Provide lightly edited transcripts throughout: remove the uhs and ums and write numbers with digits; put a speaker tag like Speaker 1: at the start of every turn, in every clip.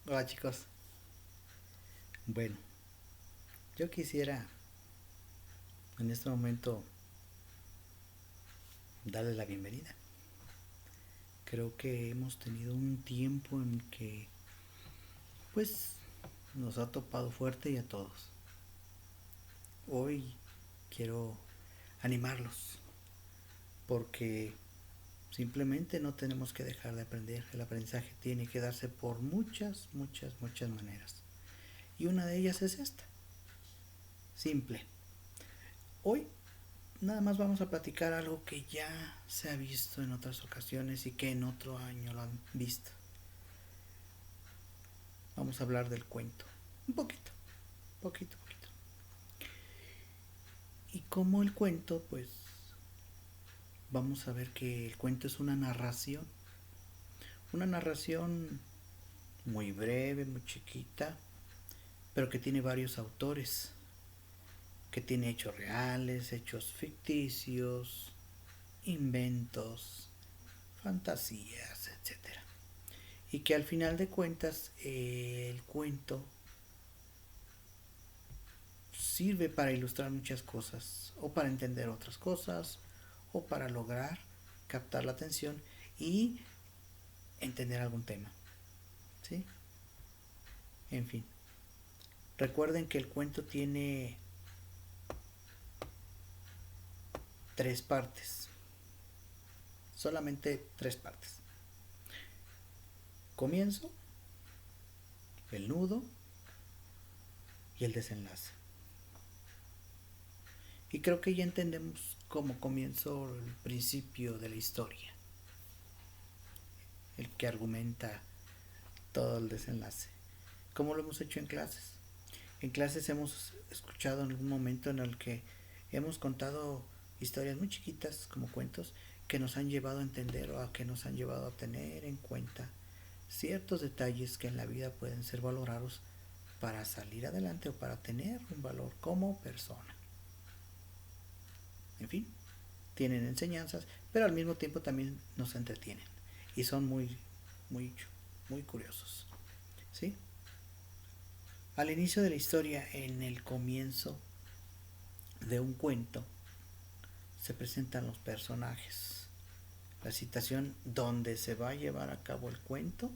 Speaker 1: Hola chicos. Bueno, yo quisiera en este momento darles la bienvenida. Creo que hemos tenido un tiempo en que pues nos ha topado fuerte y a todos. Hoy quiero animarlos porque simplemente no tenemos que dejar de aprender. El aprendizaje tiene que darse por muchas maneras. Y una de ellas es esta, simple. Hoy nada más vamos a platicar algo que ya se ha visto en otras ocasiones y que en otro año lo han visto. Vamos a hablar del cuento. Un poquito. Y como el cuento, pues vamos a ver que el cuento es una narración. Una narración muy breve, muy chiquita, pero que tiene varios autores. Que tiene hechos reales, hechos ficticios, inventos, fantasías, etcétera. Y que al final de cuentas el cuento sirve para ilustrar muchas cosas o para entender otras cosas o para lograr captar la atención y entender algún tema, ¿sí? En fin, recuerden que el cuento tiene tres partes, solamente tres partes: comienzo, el nudo y el desenlace. Y creo que ya entendemos cómo comienzo el principio de la historia, el que argumenta todo el desenlace, como lo hemos hecho en clases. En clases hemos escuchado en algún momento en el que hemos contado historias muy chiquitas como cuentos que nos han llevado a entender o a que nos han llevado a tener en cuenta ciertos detalles que en la vida pueden ser valorados para salir adelante o para tener un valor como persona. En fin, tienen enseñanzas, pero al mismo tiempo también nos entretienen y son muy, muy curiosos. ¿Sí? Al inicio de la historia, en el comienzo de un cuento, se presentan los personajes, la situación donde se va a llevar a cabo el cuento,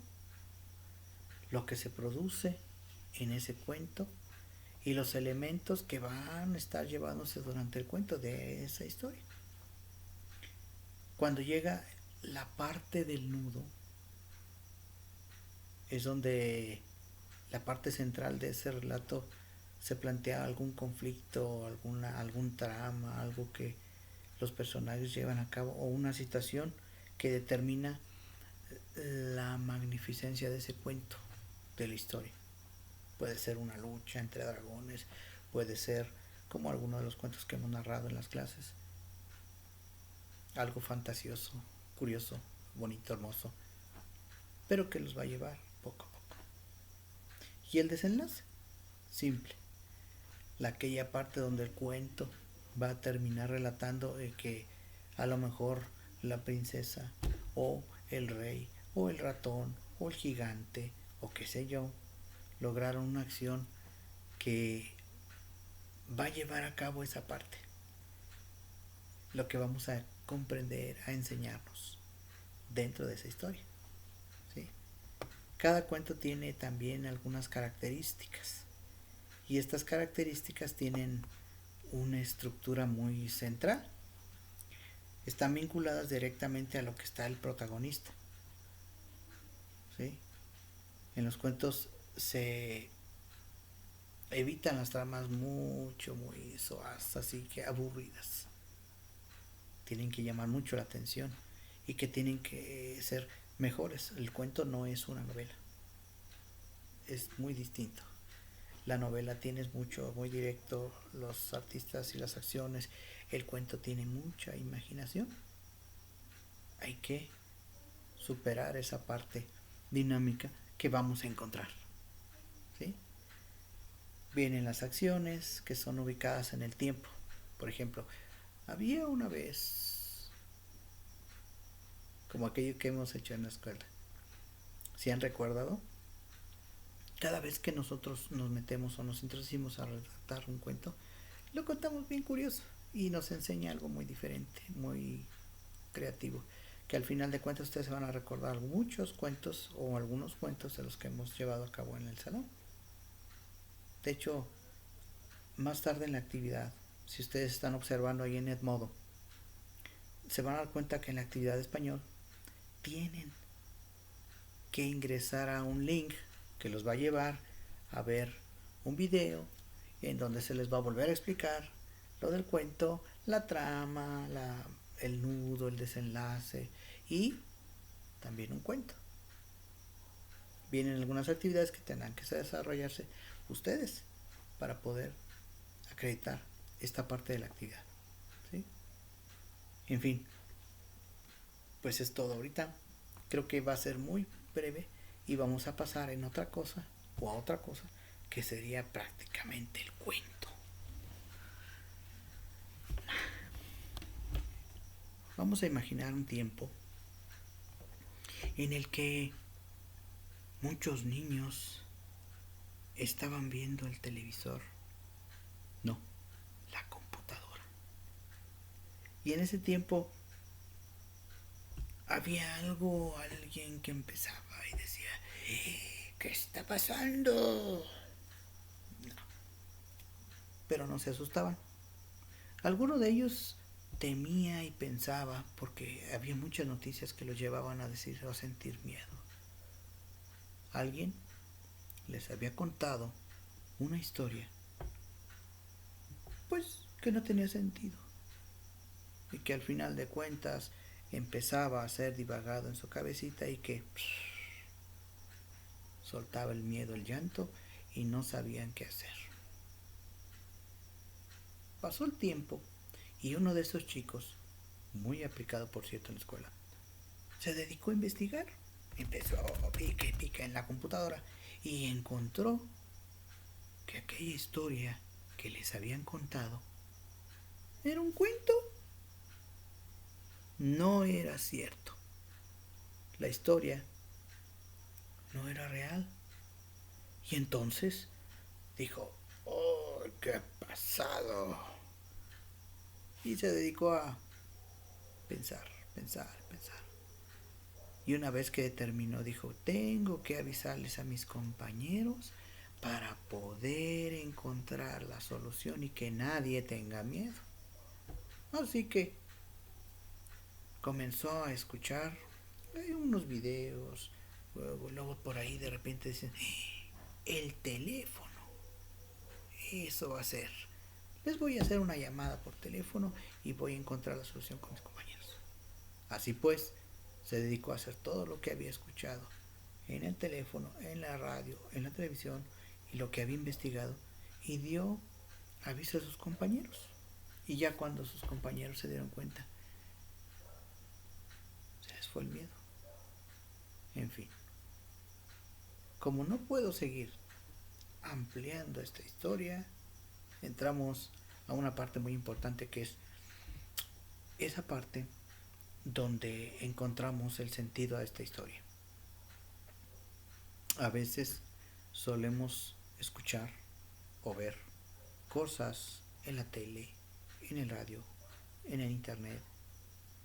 Speaker 1: lo que se produce en ese cuento y los elementos que van a estar llevándose durante el cuento de esa historia. Cuando llega la parte del nudo, es donde la parte central de ese relato se plantea algún conflicto, algún trama, algo que los personajes llevan a cabo o una situación que determina la magnificencia de ese cuento, de la historia. Puede ser una lucha entre dragones, puede ser como algunos de los cuentos que hemos narrado en las clases, algo fantasioso, curioso, bonito, hermoso, pero que los va a llevar poco a poco. Y el desenlace, simple, aquella parte donde el cuento va a terminar relatando que a lo mejor la princesa o el rey o el ratón o el gigante o qué sé yo lograron una acción que va a llevar a cabo esa parte, lo que vamos a comprender, a enseñarnos dentro de esa historia, ¿sí? Cada cuento tiene también algunas características y estas características tienen una estructura muy central. Están vinculadas directamente a lo que está el protagonista, ¿sí? En los cuentos se evitan las tramas muy soas, así que aburridas. Tienen que llamar mucho la atención y que tienen que ser mejores. El cuento no es una novela, es muy distinto. La novela tienes mucho, muy directo, los artistas y las acciones. El cuento tiene mucha imaginación. Hay que superar esa parte dinámica que vamos a encontrar, ¿sí? Vienen las acciones que son ubicadas en el tiempo. Por ejemplo, había una vez, como aquello que hemos hecho en la escuela. ¿Sí han recordado? cada vez que nosotros nos metemos o nos introducimos a redactar un cuento, lo contamos bien curioso y nos enseña algo muy diferente, muy creativo, que al final de cuentas ustedes se van a recordar muchos cuentos o algunos cuentos de los que hemos llevado a cabo en el salón. De hecho, más tarde en la actividad, si ustedes están observando ahí en Edmodo, se van a dar cuenta que en la actividad de español tienen que ingresar a un link que los va a llevar a ver un video en donde se les va a volver a explicar lo del cuento, la trama, el nudo, el desenlace y también un cuento. Vienen algunas actividades que tendrán que desarrollarse ustedes para poder acreditar esta parte de la actividad. ¿Sí? En fin, pues es todo ahorita. Creo que va a ser muy breve y vamos a pasar en otra cosa o a otra cosa que sería prácticamente el cuento. Vamos a imaginar un tiempo en el que muchos niños estaban viendo el televisor, no, la computadora. Y en ese tiempo había alguien que empezaba y decía, ¿qué está pasando? No, pero no se asustaban. Alguno de ellos temía y pensaba porque había muchas noticias que los llevaban a decir o a sentir miedo. Alguien les había contado una historia, pues que no tenía sentido y que al final de cuentas empezaba a ser divagado en su cabecita y que soltaba el miedo, el llanto y no sabían qué hacer. Pasó el tiempo y uno de esos chicos, muy aplicado por cierto en la escuela, se dedicó a investigar. Empezó pica en la computadora y encontró que aquella historia que les habían contado era un cuento. No era cierto. La historia no era real. Y entonces dijo, oh, ¿qué ha pasado? Y se dedicó a pensar. Y una vez que terminó, dijo, tengo que avisarles a mis compañeros para poder encontrar la solución y que nadie tenga miedo. Así que comenzó a escuchar unos videos, luego por ahí de repente dicen, el teléfono, eso va a ser. Les voy a hacer una llamada por teléfono y voy a encontrar la solución con mis compañeros. Así pues, se dedicó a hacer todo lo que había escuchado en el teléfono, en la radio, en la televisión y lo que había investigado y dio aviso a sus compañeros. Y ya cuando sus compañeros se dieron cuenta, se les fue el miedo. En fin, como no puedo seguir ampliando esta historia, entramos a una parte muy importante que es esa parte donde encontramos el sentido a esta historia. A veces solemos escuchar o ver cosas en la tele, en el radio, en el internet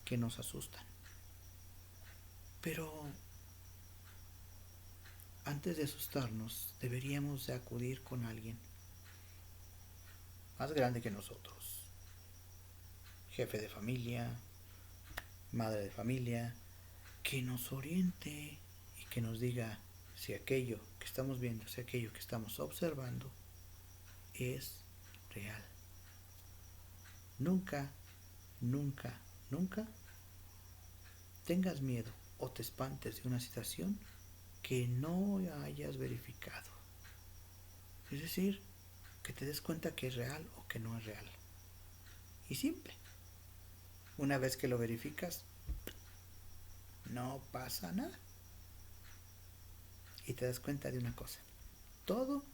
Speaker 1: que nos asustan. Pero antes de asustarnos deberíamos de acudir con alguien más grande que nosotros, jefe de familia, madre de familia, que nos oriente y que nos diga si aquello que estamos viendo, si aquello que estamos observando es real. Nunca, nunca, nunca tengas miedo o te espantes de una situación que no hayas verificado. Es decir, que te des cuenta que es real o que no es real. Y simple. Una vez que lo verificas, no pasa nada. Y te das cuenta de una cosa. Todo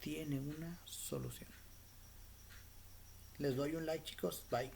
Speaker 1: tiene una solución. Les doy un like, chicos. Bye.